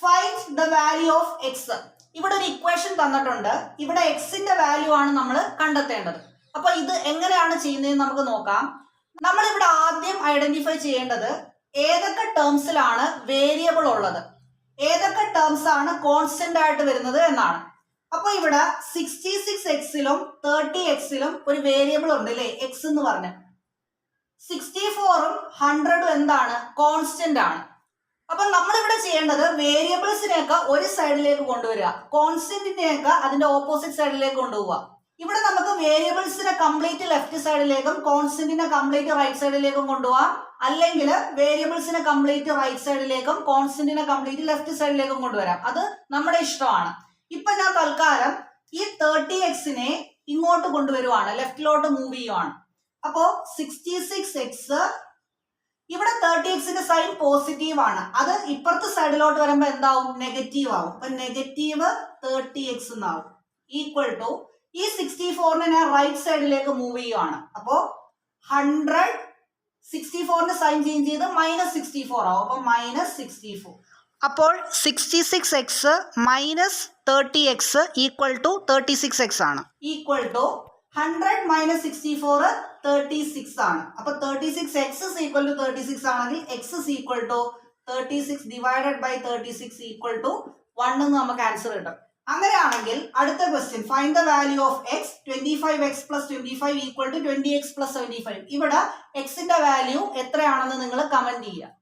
Find the value of X. ഇവിടെ ഒരു equation തന്നിട്ടുണ്ട്. ഇവിടെ എക്സിന്റെ വാല്യൂ ആണ് നമ്മൾ കണ്ടെത്തേണ്ടത്. അപ്പൊ ഇത് എങ്ങനെയാണ് ചെയ്യുന്നതെന്ന് നമുക്ക് നോക്കാം. നമ്മൾ ഇവിടെ ആദ്യം ഐഡന്റിഫൈ ചെയ്യേണ്ടത് ഏതൊക്കെ ടേംസിലാണ് വേരിയബിൾ ഉള്ളത്, ഏതൊക്കെ ടേംസ് ആണ് കോൺസ്റ്റന്റ് ആയിട്ട് വരുന്നത് എന്നാണ്. അപ്പൊ ഇവിടെ 66x-ലും 30x-ലും ഒരു വേരിയബിൾ ഉണ്ട് അല്ലേ, എക്സ് എന്ന് പറഞ്ഞ. 64ഉം 100ഉം എന്താണ്, കോൺസ്റ്റന്റ് ആണ്. അപ്പൊ നമ്മൾ ഇവിടെ ചെയ്യേണ്ടത് വേരിയബിൾസിനെയൊക്കെ ഒരു സൈഡിലേക്ക് കൊണ്ടുവരിക, കോൺസ്റ്റന്റിനെയൊക്കെ അതിന്റെ ഓപ്പോസിറ്റ് സൈഡിലേക്ക് കൊണ്ടുപോവുക. ഇവിടെ നമുക്ക് വേരിയബിൾസിനെ കംപ്ലീറ്റ് ലെഫ്റ്റ് സൈഡിലേക്കും കോൺസ്റ്റന്റിനെ കംപ്ലീറ്റ് റൈറ്റ് സൈഡിലേക്കും കൊണ്ടുപോകാം, അല്ലെങ്കിൽ വേരിയബിൾസിനെ കംപ്ലീറ്റ് റൈറ്റ് സൈഡിലേക്കും കോൺസ്റ്റന്റിനെ കംപ്ലീറ്റ് ലെഫ്റ്റ് സൈഡിലേക്കും കൊണ്ടുവരാം. അത് നമ്മുടെ ഇഷ്ടമാണ്. ഇപ്പൊ ഞാൻ തൽക്കാലം ഈ 30x-നെ ഇങ്ങോട്ട് കൊണ്ടുവരുവാണ്, ലെഫ്റ്റിലോട്ട് മൂവ് ചെയ്യുവാണ്. അപ്പോ 66x, ഇവിടെ 30x-ന്റെ സൈൻ പോസിറ്റീവ് ആണ്, അത് ഇപ്പുറത്തെ സൈഡിലോട്ട് വരുമ്പോ എന്താവും, നെഗറ്റീവ് ആവും. അപ്പൊ നെഗറ്റീവ് 30x എന്നാവും. ഈക്വൽ ടു ഈ 64നെ ഞാൻ റൈറ്റ് സൈഡിലേക്ക് മൂവ് ചെയ്യുവാണ്. അപ്പോ 100, 64ന്റെ സൈൻ ചേഞ്ച് ചെയ്ത് -64 ആവും. അപ്പൊ -64. അപ്പോൾ 66x minus 30x equal to 36x ആണ്. ഈക്വൽ ടു 100 - 64 36 ആണ്. അപ്പൊ 36x ഈക്വൽ ടു 36 ആണെങ്കിൽ x equal to 36 divided by 36 equal to 1 എന്ന് നമുക്ക് ആൻസർ കിട്ടും. അങ്ങനെയാണെങ്കിൽ അടുത്ത question, find the value of x. 25x + 25 equal to 20x + 75. ഇവിടെ എക്സിന്റെ വാല്യൂ എത്രയാണെന്ന് നിങ്ങൾ കമന്റ് ചെയ്യുക.